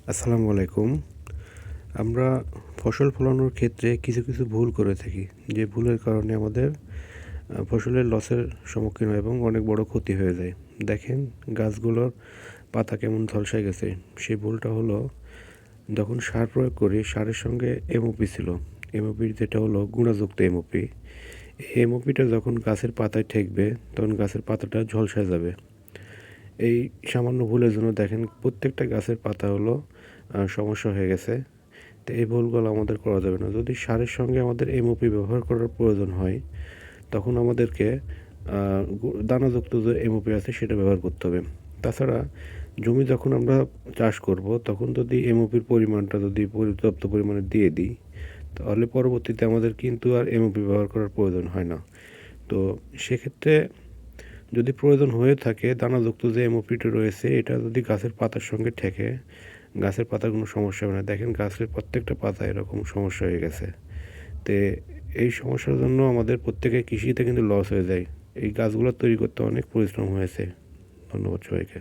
আসসালামু আলাইকুম। আমরা ফসল ফলানোর ক্ষেত্রে কিছু ভুল করে থাকি। যে ভুলের কারণে আমাদের ফসলের লসের সম্মুখীন হয় এবং অনেক বড় ক্ষতি হয়ে যায়। দেখেন গাছগুলোর পাতা কেমন ঝলসে গেছে। সেই ভুলটা হলো যখন সার প্রয়োগ করি, সারের সঙ্গে এমওপি ছিল। এমওপি যেটা হলো গুণাযুক্ত এমওপি। এই এমওপিটা যখন গাছের পাতায় ঠেকবে, তখন গাছের পাতাটা ঝলসে যাবে। এই সামান্য ভুলের জন্য দেখেন প্রত্যেকটা গাছের পাতা হলো সমস্যা হয়ে গেছে। তো এই ভুলগুলো আমাদের করা যাবে না। যদি সারের সঙ্গে আমাদের এমওপি ব্যবহার করার প্রয়োজন হয়, তখন আমাদেরকে দানাযুক্ত যে এমওপি আছে সেটা ব্যবহার করতে হবে। তাছাড়া জমি যখন আমরা চাষ করব, তখন যদি এমওপির পরিমাণটা যদি পর্যাপ্ত পরিমাণে দিয়ে দিই, তাহলে পরবর্তীতে আমাদের কিন্তু আর এমওপি ব্যবহার করার প্রয়োজন হয় না। তো সেক্ষেত্রে যদি প্রয়োজন হয়ে থাকে, দানাযুক্ত যে এমওপিটা রয়েছে এটা যদি গাছের পাতার সঙ্গে ঠেকে, গাছের পাতার কোনো সমস্যা হবে না। দেখেন গাছের প্রত্যেকটা পাতা এরকম সমস্যা হয়ে গেছে। তে এই সমস্যার জন্য আমাদের প্রত্যেকের কৃষিতে কিন্তু লস হয়ে যায়। এই গাছগুলো তৈরি করতে অনেক পরিশ্রম হয়েছে। ধন্যবাদ সবাইকে।